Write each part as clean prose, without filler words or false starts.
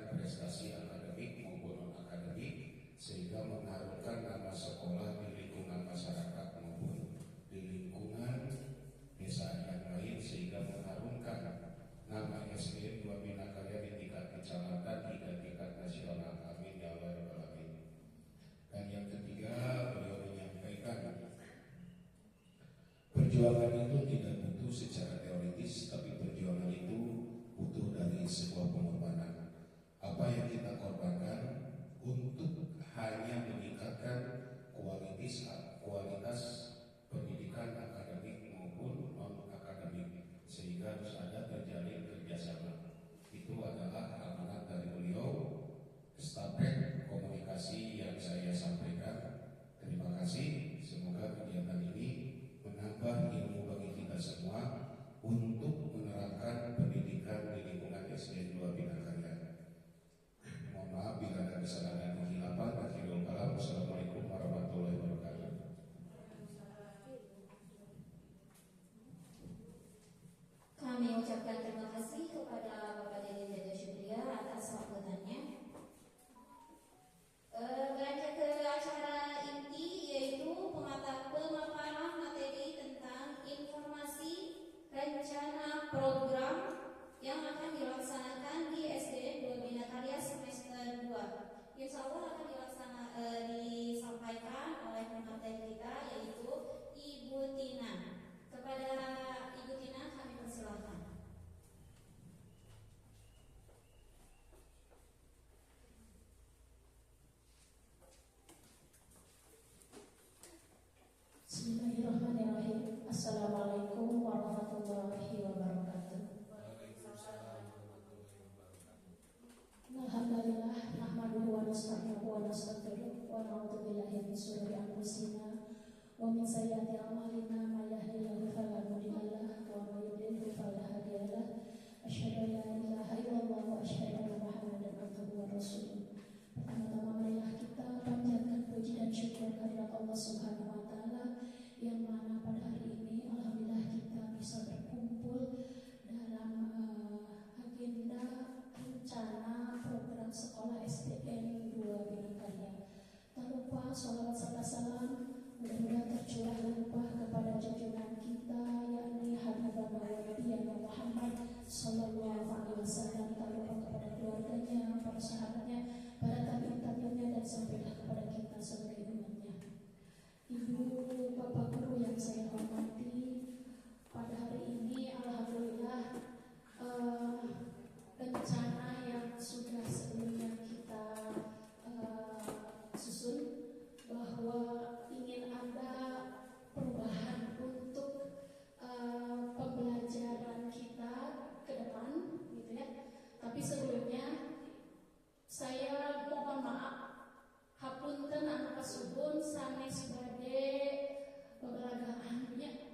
meningkatkan prestasi akademik maupun non-akademik, sehingga mengharumkan nama sekolah di lingkungan masyarakat maupun di lingkungan desa yang lain, sehingga mengharumkan nama SDN 2 Bina Karya di tingkat kecamatan hingga tingkat nasional. Amin ya Allah rabbal alamin. Dan yang ketiga, beliau menyampaikan perjuangan itu tidak butuh secara teoritis, tapi perjuangan itu butuh dari sebuah pengorbanan. Apa yang kita korbankan untuk hanya meningkatkan kualitas pendidikan akademik maupun non-akademik, sehingga harus ada terjalin kerjasama. Itu adalah amanat dari beliau, estafet komunikasi yang saya sampaikan. Terima kasih. Semoga kegiatan ini menambah ilmu bagi kita semua untuk menerapkan pendidikan di lingkungan SDN 2 Bina Karya. Mohon maaf bila ada kesalahan dan kehilafan. Akhirul kalam. Wassalamualaikum warahmatullahi wabarakatuh. Kami ucapkan terima kasih kepada Bapak Dede Jaja Syukriya atas sambutannya. Beranjak ke acara inti, yaitu pemaparan materi tentang informasi rencana program yang akan dilaksanakan di SDN 2 Bina Karya semester 2. Insya Allah akan disampaikan oleh pemateri kita, yaitu Ibu Tina. Kepada Ibu Tina kami persilahkan. Bismillahirrahmanirrahim. Assalamualaikum warahmatullahi wabarakatuh. Alhamdulillah, nahmaduhu wa nasta'inuhu wa nastaghfiruh wa na'udzu billahi min shururi anfusina wa min sayyiati a'malina, may yahdihillahu fala mudilla lahu wa may yudlil fala hadiya lahu. Asyhadu an la ilaha illallah wa asyhadu anna Muhammadan abduhu wa rasuluh. Pertama-tama marilah kita panjatkan puji dan syukur kehadirat Allah Subhanahu wa taala, yang mana pada hari ini alhamdulillah kita bisa berkumpul dalam agenda rencana program sekolah SDN 2 Bina Karya. Tak lupa sholawat serta salam mudah-mudahan tercurah limpah kepada junjungan kita, yakni Habibana wa Nabiyana Muhammad sallallahu alaihi wasallam. Tak lupa kepada keluarganya, para sahabatnya, para tabi'in-tabi'innya, dan sampailah kepada kita sebagai umatnya. Ibu bapak guru yang saya hormati, pada hari ini alhamdulillah rencana yang sudah sebelumnya kita susun bahwa ingin ada perubahan untuk pembelajaran kita ke depan, gitu ya. Tapi sebelumnya saya mohon maaf, hapunten anu kasuhun sanes bade babalaga anunya,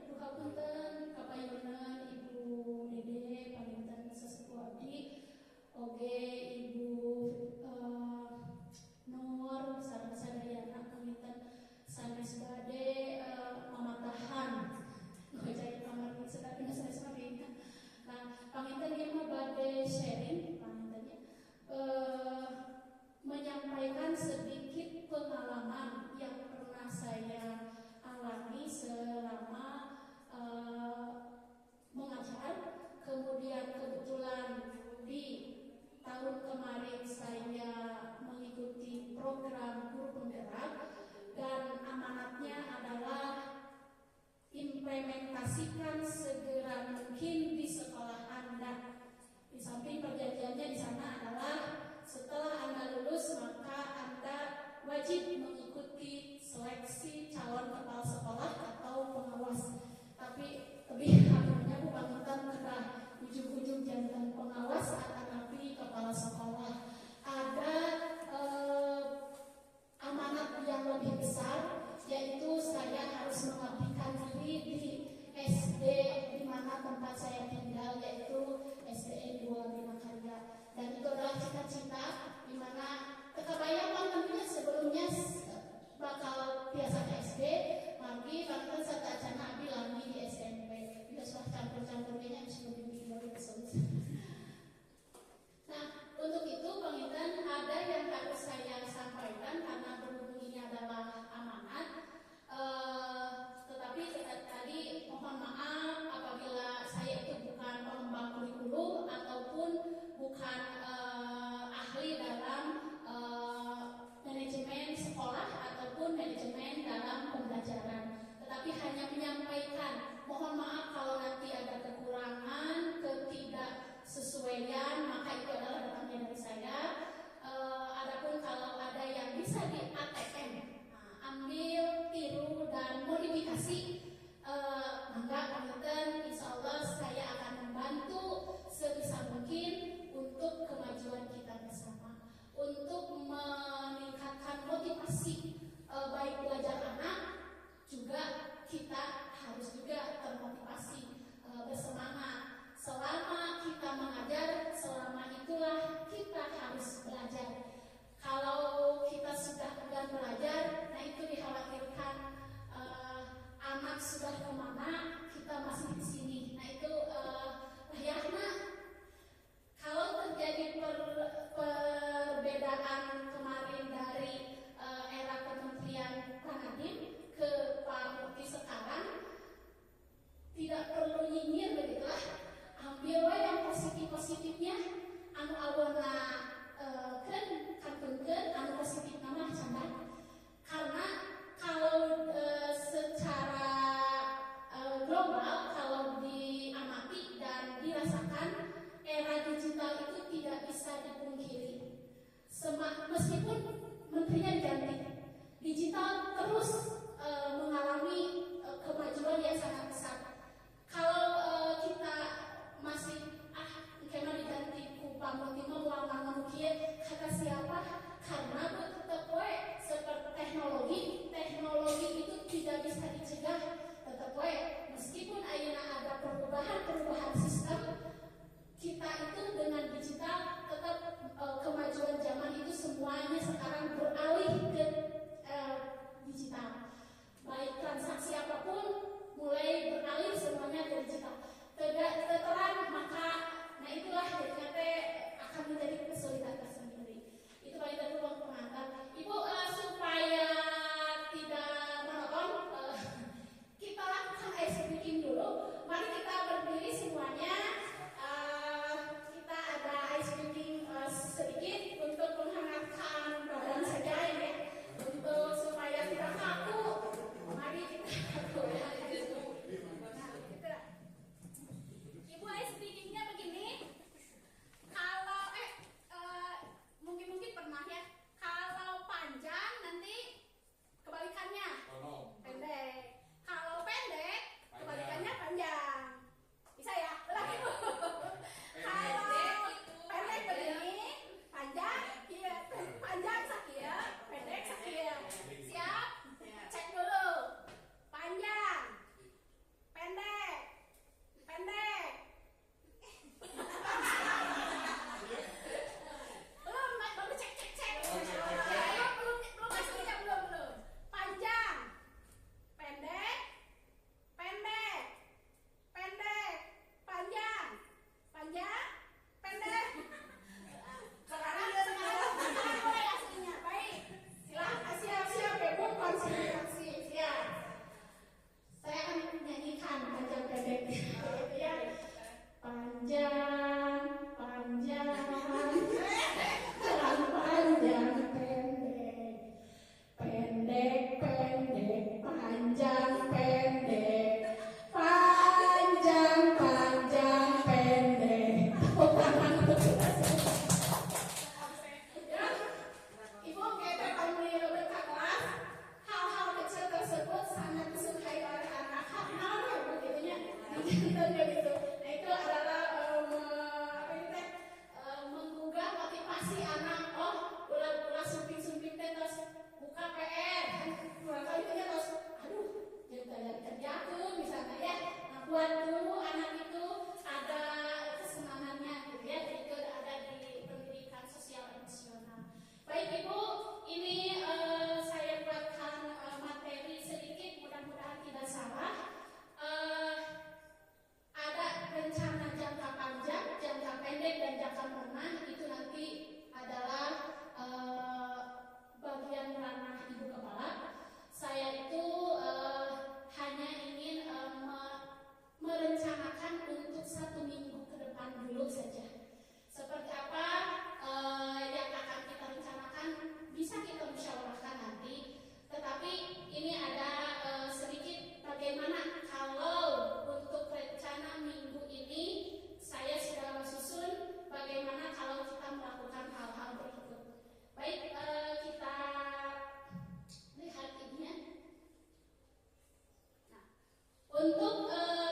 Untuk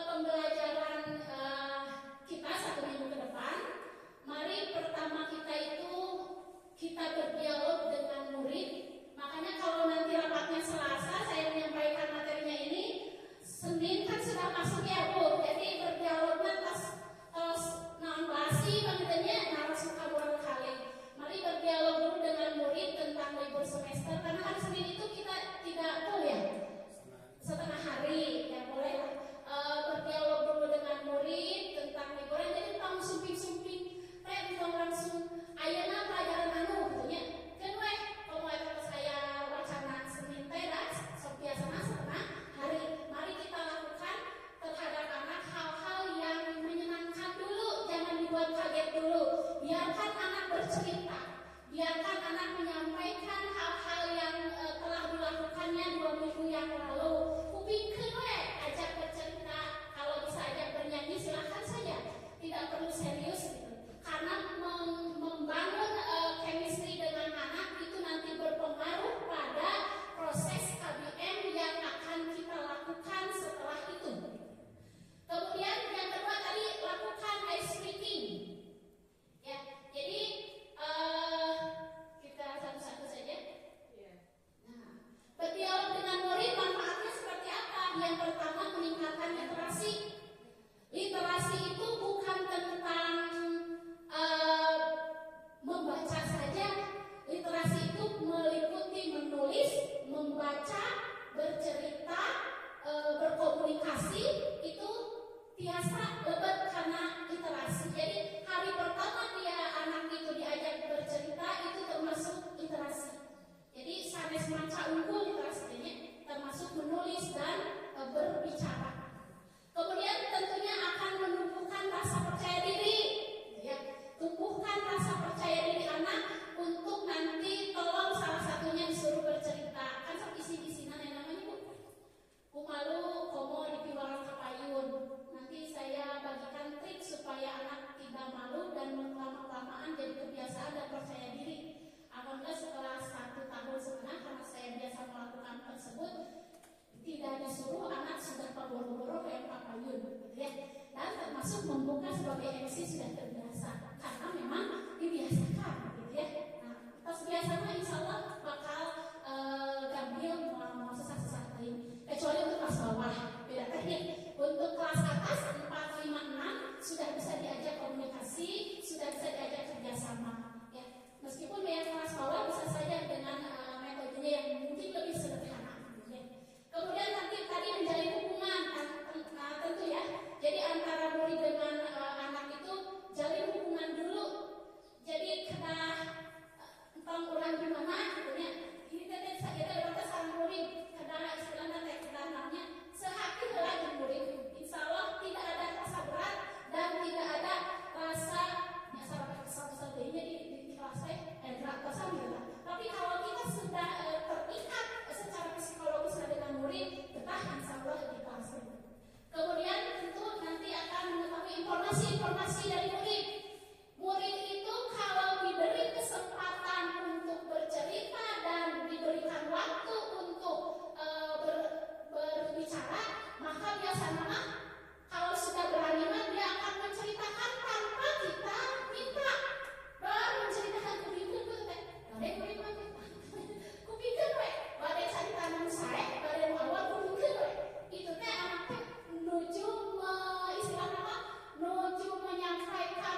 pembelajaran kita 1 minggu ke depan, mari pertama kita itu kita berdialog dengan murid. Makanya kalau nanti rapatnya Selasa saya menyampaikan materinya ini, Senin kan sudah masuk ya Bu. Jadi berdialognya terus nambasi maksudnya narasi kaburan kali. Mari berdialog dulu dengan murid tentang libur semester, karena hari Senin itu kita tidak kuliah setengah hari, ya boleh lah. Berdialog dulu dengan murid tentang liburan, jadi tong sumping-sumping kita langsung ayeuna pelajaran anu katanya kan weh komo eta saya wacana Senin teh da sok biasana setengah hari. Mari kita lakukan terhadap anak hal-hal yang menyenangkan dulu, jangan dibuat kaget dulu. Biarkan anak bercerita, biarkan anak menyampaikan hal-hal yang telah dilakukannya 2 minggu yang lalu. Kupingkeun we, ajak bercerita, kalau bisa ajak bernyanyi silahkan saja, tidak perlu serius gitu. Karena membangun chemistry dengan anak itu nanti berpengaruh pada proses KBM yang akan kita lakukan setelah itu. Kemudian yang kedua tadi lakukan ice breaking. Ya, jadi kita satu-satu saja. Nah, berdialog dengan murid manfaatnya seperti apa? Yang pertama meningkatkan literasi. Literasi itu bukan tentang membaca saja. Literasi itu meliputi menulis, membaca, bercerita, berkomunikasi. Itu biasa lebet karena literasi. Jadi hari pertama anak itu diajak bercerita itu termasuk literasi. Jadi sanes maca unggul literasinya termasuk menulis dan berbicara. Kemudian tentunya akan menumbuhkan rasa percaya diri, ya. Tumbuhkan rasa percaya diri anak untuk nanti tolong salah satunya disuruh bercerita. Kan sok isi-isinan yang namanya Bu. Kumalu komo di piwaran kapayun. Nanti saya bagikan trik supaya anak tidak malu dan lama-kelamaan jadi kebiasaan dan percaya diri. Alhamdulillah setelah 1,5 tahun karena saya biasa melakukan tersebut, tidak disuruh anak sudah paboro-boro kayak papayun gitu ya. Dan termasuk membuka sebagai MC sudah terbiasa karena memang dibiasakan gitu ya. Nah, pas biasanya insya Allah bakal gambil mau sesat-sesat lain. Kecuali untuk kelas bawah beda teknik. Untuk kelas atas 4, 5, 6 sudah bisa diajak komunikasi, sudah bisa diajak kerjasama ya. Meskipun yang kelas bawah bisa saja dengan metodenya yang mungkin lebih sederhana ya. Kemudian nanti tadi menjalin hubungan, tentu ya. Jadi antara murid dengan anak itu jalin hubungan dulu. Jadi kena tentang orang gimana gitu ya. Ini tadi kita berkata sarang murid, kena istilahnya teh kena namanya sehati lagi murid. Insya Allah tidak ada rasa berat dan tidak ada rasa ya salah kesal-kesal ini di kelas saya berat kesal gitu. Tapi kalau kita sudah terikat secara psikologis dengan murid, betah insya Allah di kelas itu. Kemudian tentu nanti akan mengetahui informasi-informasi dari murid. Murid itu kalau diberi kesempatan untuk bercerita dan diberikan waktu untuk berbicara, maka biasanya kalau sudah berani dia akan menceritakan tanpa kita minta. Baru menceritakan kupikir teh, kupikir badai cari tanam saya, badai awal kupikir itu teh anak teh menuju menyampaikan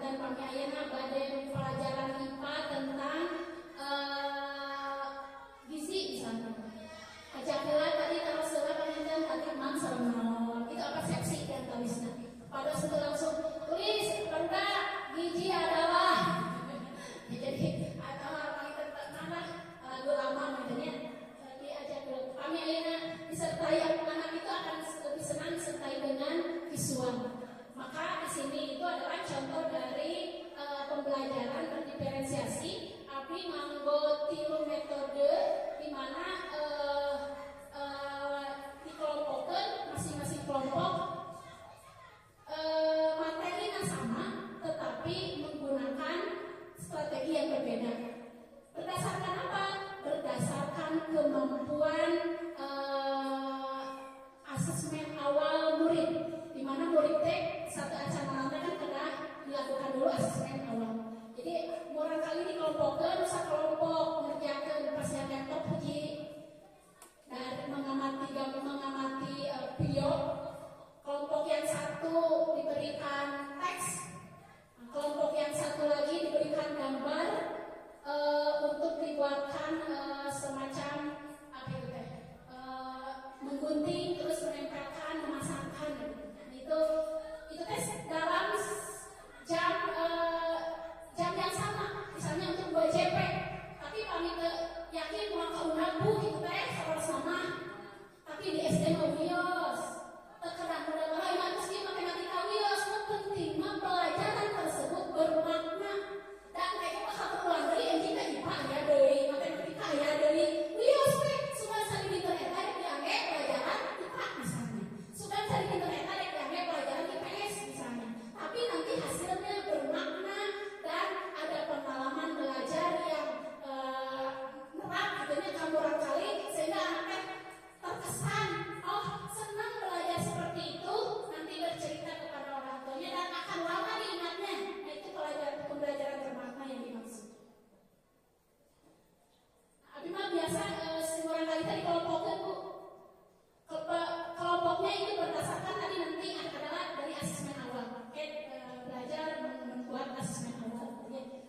dan kami ayeuna bade pelajaran IPA tentang gizi misalnya. Ajak heula tadi terus heula panjenengan tadi mang sareng naon. Itu apa persepsi dan tulisna. Pada sudah langsung tulis benda gizi adalah jadi atau apa itu nama lagu lama makanya diajak dulu. Kami ayeuna disertai anak itu akan lebih senang disertai dengan visual. Maka di sini itu adalah contoh dari pembelajaran berdiferensiasi. Abdi nganggo 3 metode di mana dikelompokkan masing-masing kelompok materinya sama tetapi menggunakan strategi yang berbeda. Berdasarkan apa? Berdasarkan kemampuan asesmen awal murid, di mana murid teh satu acara nanti kan kena dilakukan dulu asesmen awal. Jadi murang kali dikelompokkan, kelompok mengerjakan pasien laptop uji dan mengamati video. Kelompok yang satu diberikan teks, kelompok yang satu lagi diberikan gambar untuk dibuatkan semacam apa itu teh menggunting terus menempelkan memasangkan gitu. Itu tes dalam jam yang sama, misalnya untuk 2 JP, tapi kami yakin mau ke UNABU gitu teh harus sama, tapi di SD mau wios terkadang mudah-mudahan meski matematika wios penting pelajaran tersebut bermakna dan kayak harus ulang dari NJK IPA ya dari matematika ya dari wios teh sudah sering di internet dianggap pelajaran IPA misalnya, sudah sering di internet dianggap pelajaran IPS misalnya, tapi nanti hasilnya bermakna dan ada pengalaman belajar yang nerap gitu kamu kali sehingga anaknya terkesan senang belajar seperti itu, nanti bercerita kepada orang tuanya dan akan lama diingatnya. Nah, itu pembelajaran bermakna yang dimaksud. Abi mah biasa seorang kali tadi kelompoknya Bu, kelompoknya itu berdasarkan tadi nanti adalah dari asesmen awal. Belajar membuat asesmen awal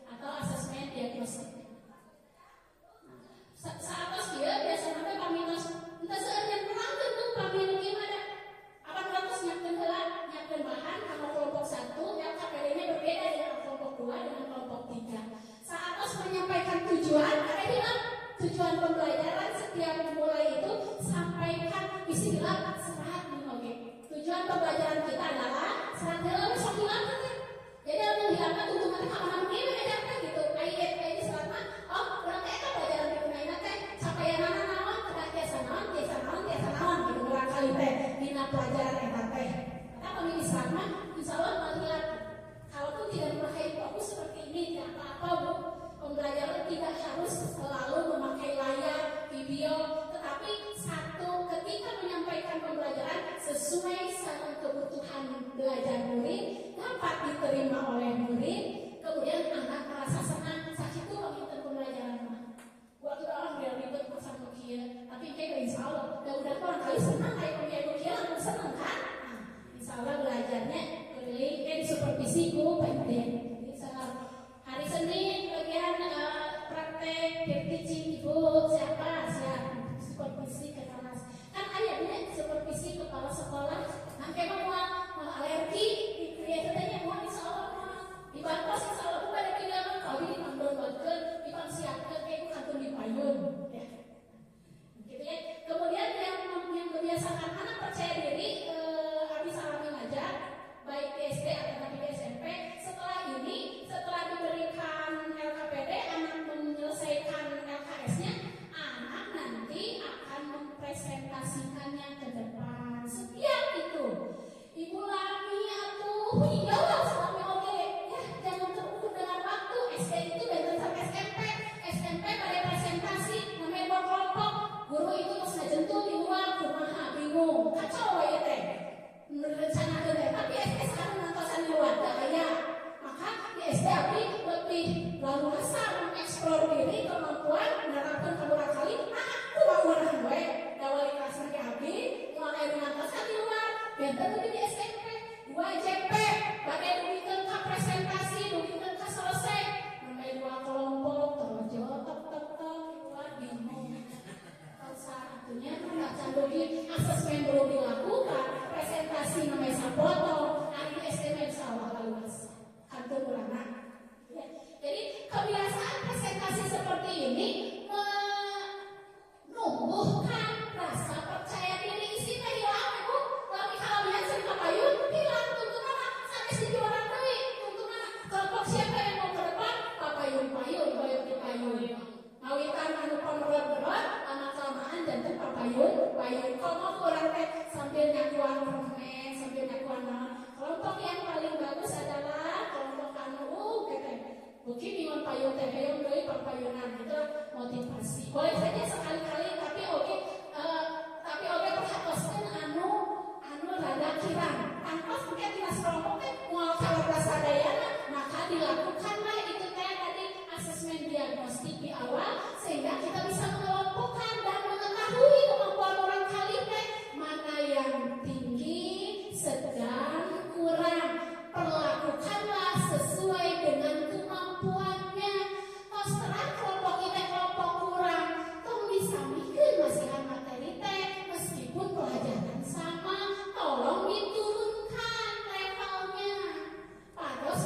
atau asesmen diagnostik. Saat pas dia biasanya kami entah seorang pelanggan tuh kami gimana? Akan harus nyiapkan bahan kalau kelompok 1 yang KPD-nya berbeda dengan kelompok 2 dengan kelompok 3. Saat pas menyampaikan tujuan, ada bilang tujuan pembelajaran setiap mulai itu sampaikan isi bilang serat oke. Tujuan pembelajaran kita adalah serat dalam besok hilang nanti. Jadi kalau menghilangkan tuntutan keamanan ini mengajarkan gitu. Ayat ini selama berarti itu pelajaran digunain nanti capaian naon biasa naon gitu barangkali teh dina pelajaran eta teh. Kita pemilih selama insyaallah melihat kalaupun tidak memakai fokus seperti ini tidak apa-apa Bu. Pembelajaran tidak harus selalu memakai layar video, tetapi satu ketika menyampaikan pembelajaran sesuai dengan kebutuhan belajar murid dapat diterima oleh murid, kemudian anak merasa senang. Sakit itu pemikiran pembelajaran mah. Buat orang biar ribet pasang Nokia, tapi kayak insya Allah, mudah-mudahan orang kali senang kayak pakai Nokia langsung senang kan? Nah, insya Allah belajarnya keliling di supervisi ku Pak Iden. Hari Senin bagian praktek teaching Ibu siapa supervisi ke kelas. Kan ayatnya supervisi kepala sekolah. Nanti mau alergi biasanya mau insya Allah dibantu insya Allah pada pinjaman kalau dipanggil dipansiapkan kayak kantor di payung ya. Gitu ya. Kemudian yang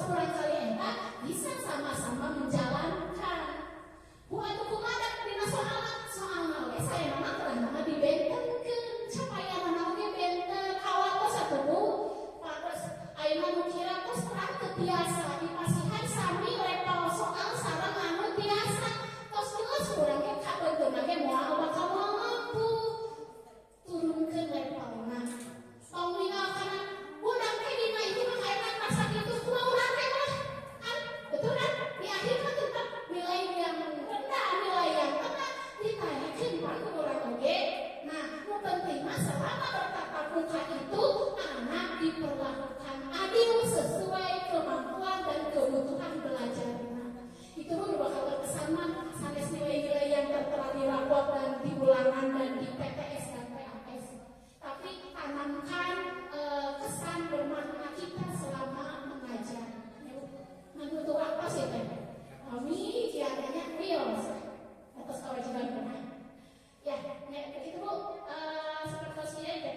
sakurang kali eta bisa sama-sama menjalankan. Buat kumaha dina soalna we saya mah terang dibentenkeun capaian anak ge benten kawatos atuh patos ayeuna nu kira tos terang teu biasa dipasihan sami level soal sareng anu biasa tos geus urang ge kabeutuna ge moal bakal mampu turunkeun levelna. Tong ninggalkeun urang teh dina ieu mah kayak rasa kitu kumaha urang teh mah kan betul kan di akhir mah tetap nilai yang rendah nilai yang tengah ditanyakeun ku urang oge. Nah, nu penting mah selama bertatap muka itu anak diperlakukan adil sesuai kemampuan dan kebutuhan belajarnya. Itu pun bakal berkesan mah sanes nilai-nilai yang tertera di rapor dan di ulangan dan di PTS dan PAS. Tapi tanamkan kesan bermakna kita selama mengajar. Menuntut apa sih teh? Kami kiananya real atas kewajiban bermain. Ya, begitu Bu. Seperti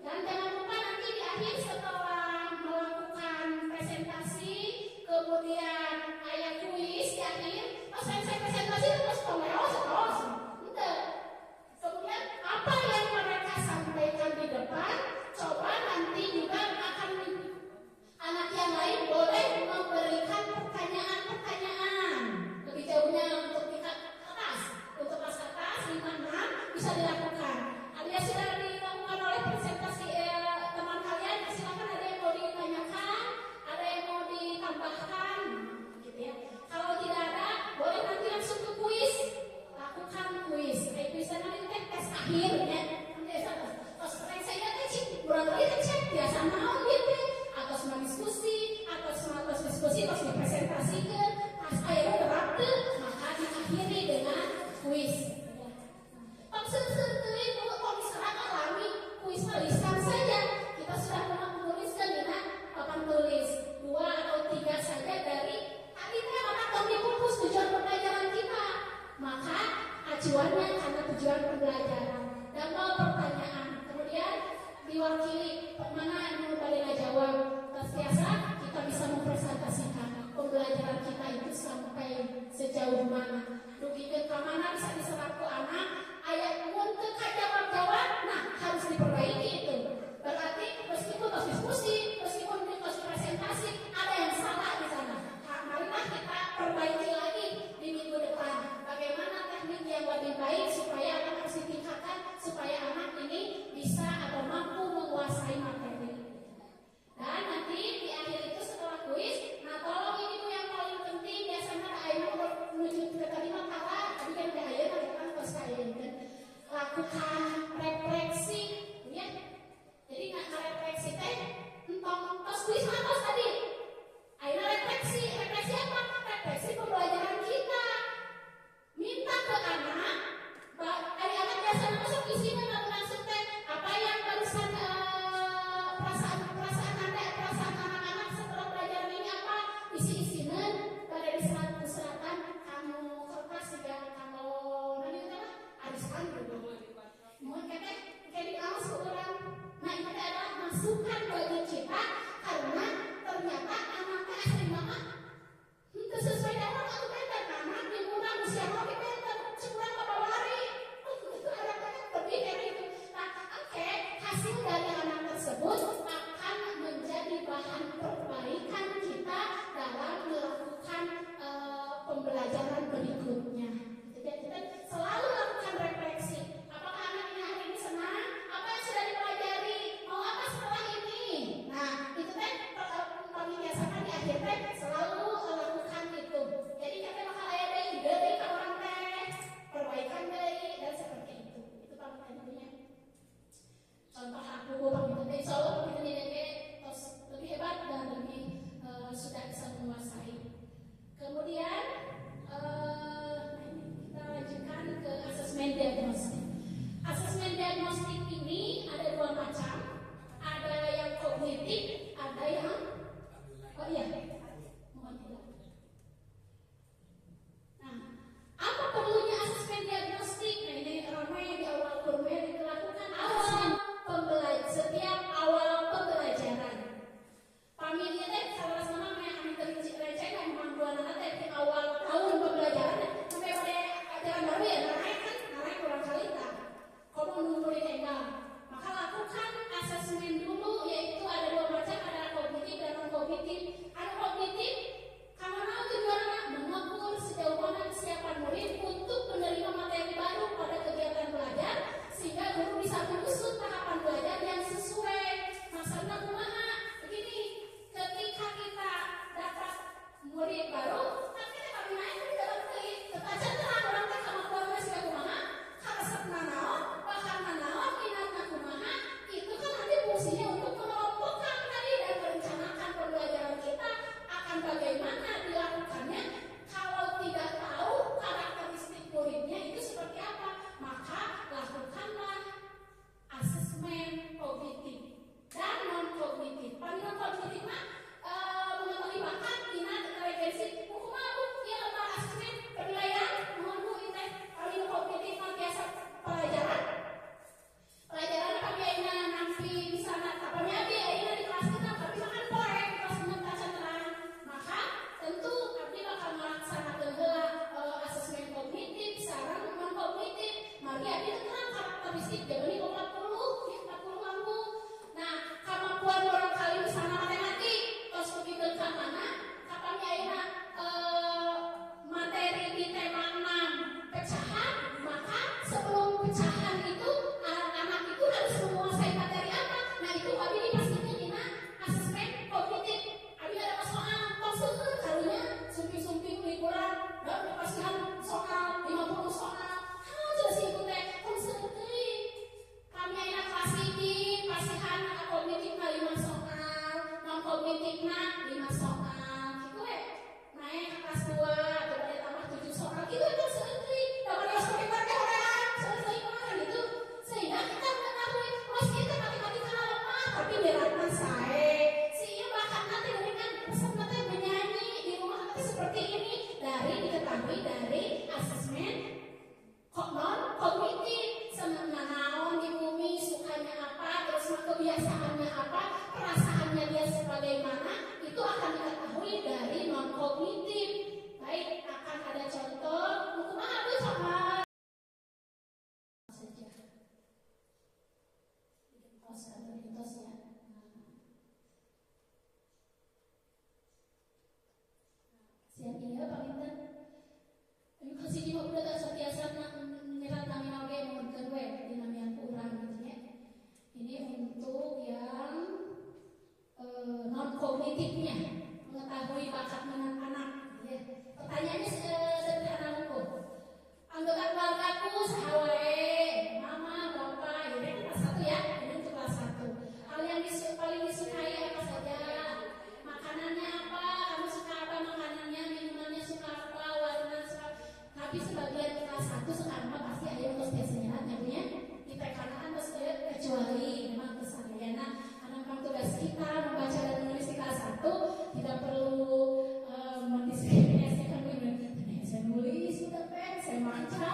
dan jangan lupa nanti di akhir setelah melakukan presentasi, kemudian ayat kuis di akhir, pas selesai presentasi terus terus. Kemudian apa yang mereka sampaikan di depan, coba nanti juga akan anak yang lain boleh memberikan pertanyaan-pertanyaan. Lebih jauhnya untuk tingkat atas, untuk kelas atas 5-6 bisa dilakukan. Ada yang sudah dilakukan oleh presentasi teman kalian, silakan ada yang mau ditanyakan, ada yang mau ditambahkan, gitu ya. Kalau tidak ada, boleh nanti langsung ke kuis, lakukan kuis. Kuisnya nanti tes akhir ya. Terus saya cek, berarti cek biasa mau gitu. Atau semua diskusi, terus dipresentasikan, pas akhirnya terapkan, maka diakhiri dengan kuis. Sesuai kalau misalnya alami kuis tulisan saja, kita sudah menuliskan dengan papan tulis 2 atau 3 saja dari tadi anak kami fokus tujuan pembelajaran kita, maka acuannya karena tujuan pembelajaran dan mau pertanyaan, kemudian diwakili mana yang mau jawab. Biasa kita bisa mempresentasikan pembelajaran kita itu sampai sejauh mana, dugikan ke mana bisa diserap ke anak ayat untuk jawab, nah harus diperbaiki itu. Berarti meskipun terus diskusi, meskipun terus presentasi, ada yang salah di sana. Marilah kita perbaiki lagi di minggu depan. Bagaimana teknik yang lebih baik supaya anak harus ditingkatkan, supaya anak ini bisa atau mampu menguasai materi. Dan nanti di akhir itu setelah kuis, nah tolong ini tuh yang paling penting biasanya ayah menuju ke terima kala, tadi kan udah ayah kan pas kalian kan lakukan refleksi, ya. Jadi nggak refleksi teh, entong pas kuis apa tadi? Ayah refleksi apa? Refleksi pembelajaran kita. Minta ke anak, anak biasa masuk isinya langsung teh apa yang barusan perasaan anak-anak setelah belajar ini apa isi-isinya pada di selatan kamu kertas juga kamu nanti apa arisan dulu mau kayak di alas orang. Nah ini adalah masukan bagi kita karena ternyata anaknya asli mama itu sesuai dengan aku belajar anak di murah usia mau dibelajar sekurang bawa lari itu anak-anak lebih dari itu. Nah oke, hasil dari anak tersebut akan menjadi bahan perbaikan kita dalam melakukan pembelajaran berikutnya. Jadi kita selalu lakukan refleksi. Apakah anak ini hari ini senang? Apa yang sudah dipelajari? Mau apa setelah ini? Nah, itu kan kami biasakan di akhir teh selalu lakukan itu. Jadi kita bakal ada ide dari orang teh, perbaikan dari dan seperti itu. Itu panggilannya. Contoh aku panggilan insya Allah panggilan ini terus lebih hebat dan lebih sudah bisa menguasai. Kemudian kita lanjutkan ke asesmen diagnostik. Asesmen diagnostik ini ada 2 macam. Ada yang kognitif, ada yang mohon tidak. Nah, apa perlunya asesmen diagnostik? Nah, ini ramai di awal kurme dilakukan setiap awal pembelajaran. Pamilnya teh salah sama yang kami murid baru, tapi kami naik di dalam kali. Tetapi terang orang teh sama keluarga sih kumaha, karesep nanaon, bahkan nanaon, minatna kumaha, itu kan nanti fungsinya untuk mengelompokkan tadi dan merencanakan pembelajaran kita akan bagaimana dilakukannya. Kalau tidak tahu karakteristik muridnya itu seperti apa, maka lakukanlah asesmen kognitif dan non kognitif. Non kognitif mah mengetahui bakat, minat, inteligensi, hukum aku ya lemah asesmen penilaian, mohon itu non kognitif mah biasa pelajaran kami aina nampi di sana, kami abdi aina di kelas kita, tapi makan porek di kelas 6 kaca terang. Maka tentu abdi bakal melaksanakan heula asesmen kognitif sareng non kognitif. Mari abdi terang karakteristik jadi 40 lampu. Nah, kemampuan orang kali misalnya matematik, terus begitu ke mana? Kapan aina materi di tema 6 pecahan, maka sebelum pecahan itu anak itu harus menguasai materi apa? Nah, itu abdi dipastikan di asesmen kognitif. Abdi ada soal konsultan kalinya sumping-sumping liburan dan kepastian soal 50 soal. Jelas itu teh konsultan. Kami aina kelas ini pasihan kognitifna 5 soal, non kognitifna 5 soal. Gitu naik ke kelas 2, coba dia tambah 7 soal. Gitu kan seuteuy. Dapat dia sampai pakai horean, selesai kemarin itu. Sehingga kita mengetahui, oh si itu matematika lemah, tapi beratna sae. Si ieu bakat nanti dengan pesan nanti menyanyi di rumah nanti seperti ini dari diketahui dari asesmen non kognitif. Senang naon di bumi, sukanya apa, terus kebiasaannya apa, perasaannya dia sebagaimana, itu akan diketahui dari non kognitif. Baik, akan ada contoh kumaha abdi sama saja. Tos ya. Siap iya paminten. Ayo kasih di udah tak setiasa nyerat nami oge mungkin gue dinamian kurang gitu ya. Ini untuk yang non kognitifnya, mengetahui bakat minat anak. Ya. Pertanyaannya sederhana hukum. Anggota keluargaku sahawae, mama, bapak, ini kelas 1 ya. Ini untuk kelas 1. Hal yang paling disukai apa saja? Makanannya apa? Kamu suka apa makanannya? Minumannya suka apa? Warna suka. Tapi sebagian kelas 1 sekarang pasti ada yang spesialnya punya di TK-an kecuali memang keseharian anak-anak tugas kita membaca dan menulis di kelas 1 tidak perlu mendiskriminasi kan saya nulis sudah saya baca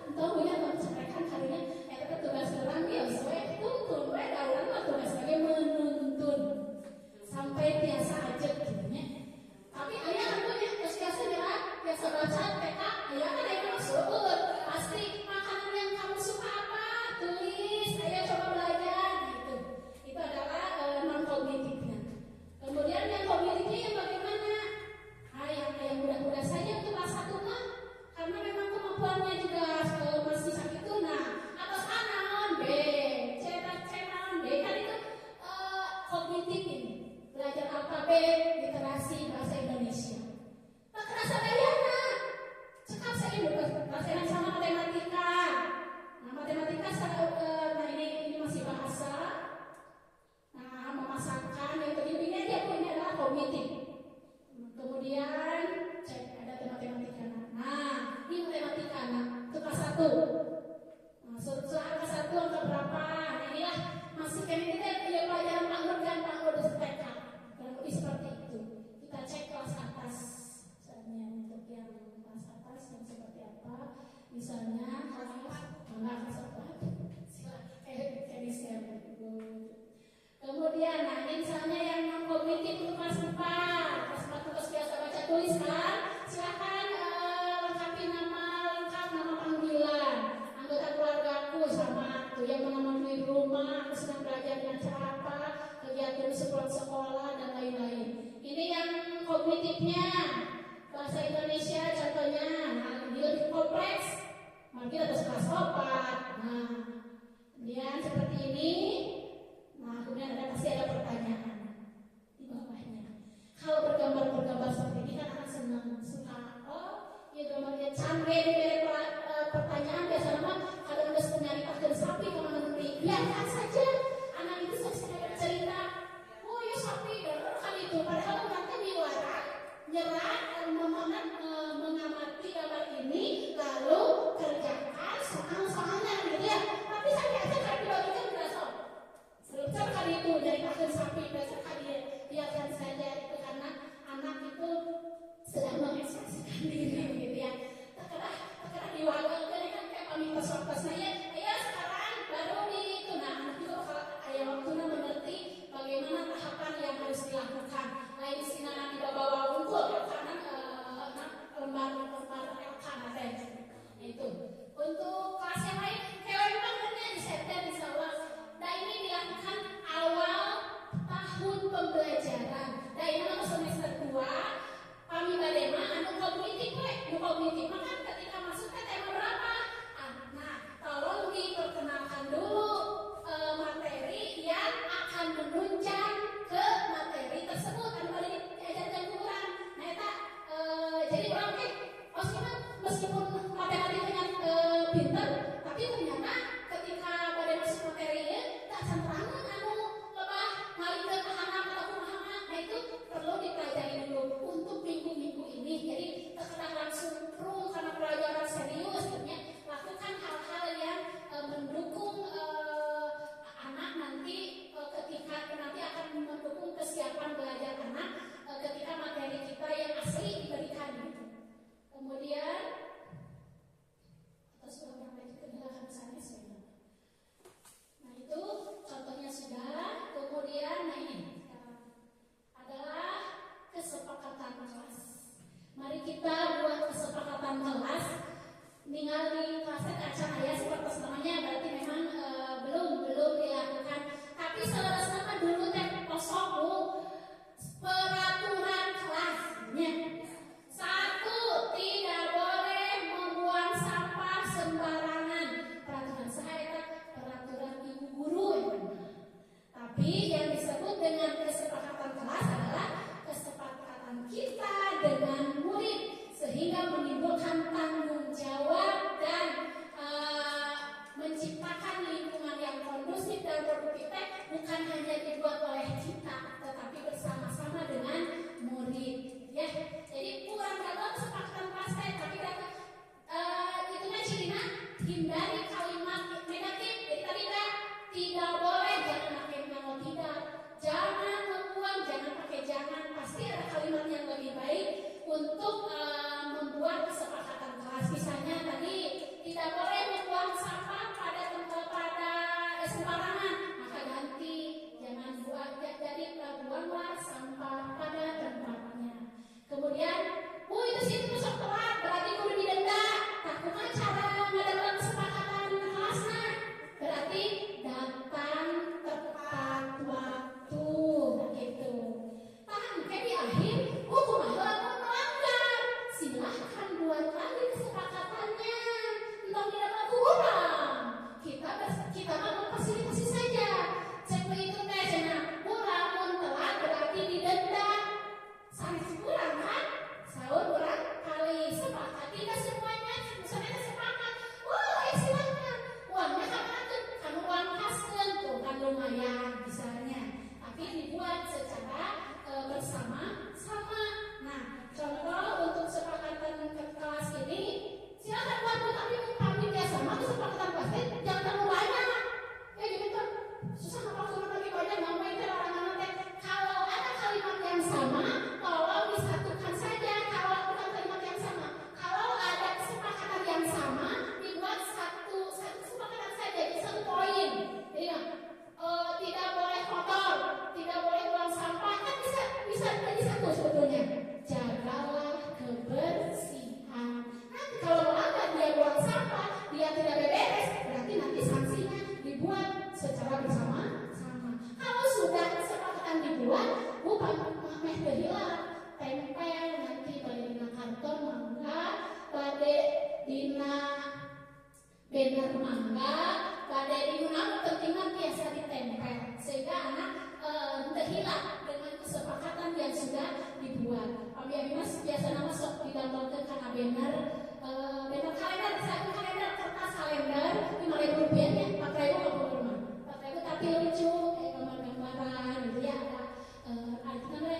entah punya menceritakan harinya itu tugas orang dia sesuai tuntun daulan lah tugas sebagai menuntun sampai biasa aja gitu ya. Tapi ayah tentunya terus biasa baca TK ayah kan yang masuk pasti makanan yang kamu suka apa tulis ayah coba belajar gitu. Itu adalah non kognitifnya. Kemudian yang kognitifnya yang bagaimana? Yang mudah-mudah saja untuk kelas 1 mah karena memang kemampuannya juga masih sakit itu. Nah atas A naon B, C naon D kan itu kognitif ini belajar alfabet, literasi bahasa Indonesia. Tak kerasa bayana, cekap saya bahasa yang sama matematika. Nah matematika nah ini masih bahasa. Nah memasakkan yang begini dia punya adalah kognitif. Kemudian cek ada matematika. Nah ini matematika itu kelas 1. Nah setelah kelas 1 angka berapa? Nah inilah masih kita punya pelajaran panggul dan panggul TK. Kurang lebih seperti itu. Kita cek kelas atas. Misalnya untuk yang kelas atas yang seperti apa? Misalnya kelas apa? Kayak di share. Kemudian, nah ini misalnya yang non kognitif itu kelas 4. Kelas 4 terus biasa baca tulis kan? Silakan lengkapi nama lengkap, nama panggilan anggota keluargaku sama tuh yang menemani rumah, aku sedang belajar dengan cara apa, kegiatan sekolah dan lain-lain. Ini yang kognitifnya bahasa Indonesia contohnya. Nah ini lebih kompleks. Mungkin ada kelas 4. Nah kemudian seperti ini. Nah, kemudian pasti ada pertanyaan di bawahnya. Kalau bergambar seperti ini kan akan diberi pertanyaan biasa nama kalau udah punya pakai sapi kalau nanti biarkan saja anak itu selesai bercerita, oh ya sapi kan itu padahal nanti diwara nyerah mengamati gambar ini lalu kerjakan soal-soalnya gitu ya. Tapi saya aja kan dibagikan berasa selesai kali itu dari pakai sapi besok kali biarkan saja itu karena anak itu sedang mengekspresikan diri gitu ya. Terkadang diwakilkan kan kayak pamit pas saya ya sekarang baru di itu nah anak juga kalau ayah waktunya mengerti bagaimana tahapan yang harus dilakukan. Lain sinar nanti bawa unggul ya karena lembar rekan ada itu. Untuk kelas yang lain kayak memang benar di September insya Allah. Dan ini dilakukan awal tahun pembelajaran. Dan ini kalau semester 2 kami badema anu kognitif maka ketika masuk ke tema berapa? Nah, tolong diperkenalkan dulu materi yang akan menunjang ke materi tersebut. Anu boleh diajarkan kurang. Nah, eta jadi orang meskipun matematikanya pinter, tapi ternyata ketika pada masuk materinya tak santerangan anu lebah ngalih ke anak atau kumaha. Nah itu perlu dipelajari dulu untuk minggu-minggu ini. Jadi terkadang langsung pro karena pelajaran serius, lakukan hal-hal yang mendukung anak nanti ketika nanti akan mendukung kesiapan belajar anak ketika materi kita yang asli diberikan. Kemudian atau sudah sampai ke belakang sana sudah. Nah itu contohnya sudah. Kemudian nah ini adalah kesepakatan kelas. Mari kita buat kesepakatan kelas. Tinggal di kelasnya kaca ya seperti namanya berarti memang belum dilakukan. Tapi selesai dulu teh posoku peraturan kelasnya. 1. Tidak boleh membuang sampah sembarangan. Peraturan saya peraturan ibu guru ya. Tapi yang disebut dengan kesepakatan kelas adalah kesepakatan kita dengan murid sehingga menimbulkan tanggung jawab dan menciptakan lingkungan yang kondusif dan produktif bukan hanya dibuat oleh kita tetapi bersama-sama dengan murid ya. Jadi kurang dalam kesepakatan kelas tapi itunya cirinya hindari kalimat negatif. Jadi tadi tidak boleh jangan pakai kalau tidak, jangan membuang, jangan pakai jangan. Pasti ada kalimat yang lebih baik untuk membuat kesepakatan kelas. Misalnya tadi tidak boleh membuang sampah pada tempat sembarangan, maka ganti jangan buang, jadi buanglah sampah pada tempatnya. Kemudian, itu situ sok telat, berarti kudu didenda. Tak kumaha cara ngadawan kesepakatan kelasna? Berarti datang tepat waktu, gitu. Kayak di akhir, kumaha melanggar. Silahkan buat lagi kesepakatannya. Entah tidak kurang. Kita mau memfasilitasi saja. Seperti itu teh cenah. Kurang telat berarti didenda. Sanes kurang kan? Sahur kurang kali sepakat. Tidak semuanya misalnya sepakat. Silahkan. Uangnya kan uang kaskeun tuh kan lumayan misalnya. Tapi dibuat secara bersama-sama. Nah, contoh untuk kesepakatan kelas ini silakan buat tapi kami biasa mah kesepakatan kelas jangan terlalu banyak. Ya gitu. Susah kalau lagi banyak ngomongin orang-orang teh. Kalau ada kalimat yang sama, tolong disatukan saja. Kalau bukan kalimat yang sama, kalau ada kesepakatan yang sama, dibuat satu kesepakatan saja, satu poin. Jadi tidak boleh kotor, tidak boleh buang sampah, kan bisa jadi satu sebetulnya. Jagalah kebersihan. Nanti kalau melanggar dia buang sampah, dia tidak beres, berarti nanti sanksinya dibuat secara bersama-sama. Kalau sudah kesepakatan dibuat, bukan meh berhilang, tempel nanti pada dina kantor mangga, pada dina banner mangga, pada dina pentingan biasa ditempel sehingga anak terhilang dengan kesepakatan yang sudah dibuat. Mas biasa nama sok didownloadkan karena banner satu kalender, kertas kalender Rp5.000 ya, Rp4.000 nggak perlu rumah, Rp4.000 tapi lucu kayak gambar-gambaran gitu ya,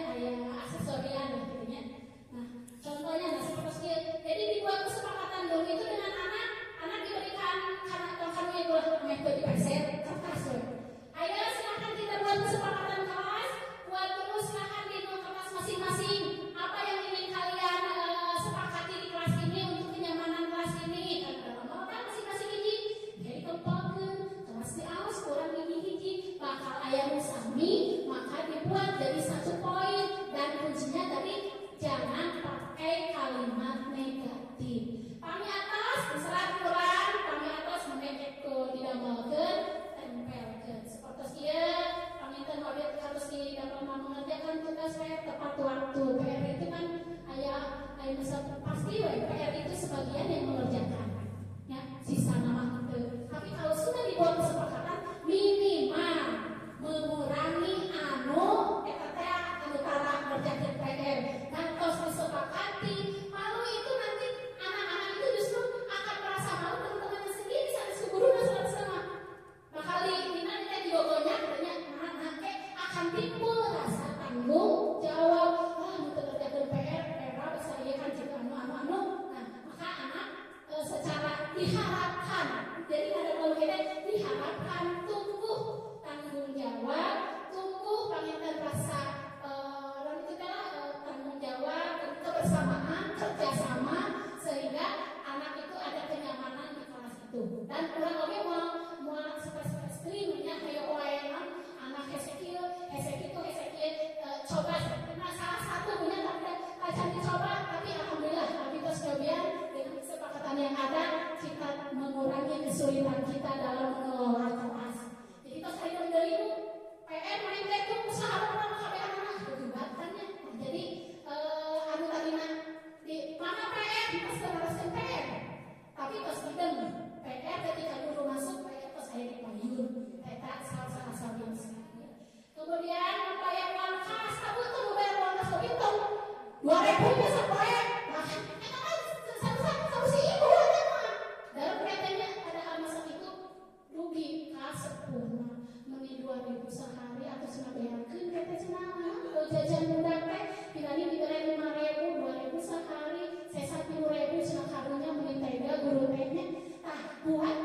ada aksesorian gitu ya. Nah contohnya seperti jadi dibuat kesepakatan dulu itu dengan anak diberikan karunia itu namanya dipeser kertas loh. Ayo silahkan kita buat kesepakatan kelas, buat dulu silahkan di kertas masing-masing apa yang ingin kalian sepakati di kelas ini untuk kenyamanan kelas ini. Kalau kan masing-masing ini jadi kempakan kelas di awas kurang hiji bakal ayam sami, maka dibuat jadi 1 poin dan kuncinya tadi jangan pakai kalimat negatif. Kami atas diserat kurang, kami atas menegekkan tidak maukan tempelkan seperti dia. Kami harus dapat mengerjakan tugas PR tepat waktu. PR itu kan ayah pasti PR itu sebagian yang mengerjakan ya sisa nama itu. Tapi kalau sudah dibuat kesepakatan minimal mengurangi tara ngerjakan PR dan kalau disepakati malu itu nanti anak-anak itu justru akan merasa malu teman-temannya sendiri saat guru dan sama bakal ini nanti digogonya katanya anak-anak akan timbul rasa tanggung jawab. Untuk ngerjakan PR bisa iya kan jika nah maka anak secara diharapkan jadi ada kalau kita diharapkan tumbuh tanggung jawab, tumbuh pengen rasa tanggung jawab, kebersamaan, kerjasama sehingga anak itu ada kenyamanan di kelas itu. Dan kurang lebih mau streamnya kayak orang anak Hezekiel coba nah salah satu punya tapi akan dicoba tapi alhamdulillah kami terus cobian dengan kesepakatan yang ada kita mengurangi kesulitan kita dalam mengelola kelas. Jadi kita saya dari itu PR mereka itu usaha pertama sampai anak-anak kegibatannya. Jadi tadi di mana PR kita sebaraskan PR tapi pas kita PR ketika guru masuk PR pas saya dipanggil kita salah kemudian membayar uang kas kamu tuh membayar uang kas itu 2.000 bisa proyek nah satu si ibu aja mah dalam katanya ada hal masa itu rugi kas 10 meni 2.000 sehari atau sudah bayarkan kata cenah kalau jajan budak teh dibanding diberi 5.000 2.000 sehari saya 10.000 sudah karunya meni tega guru tehnya buat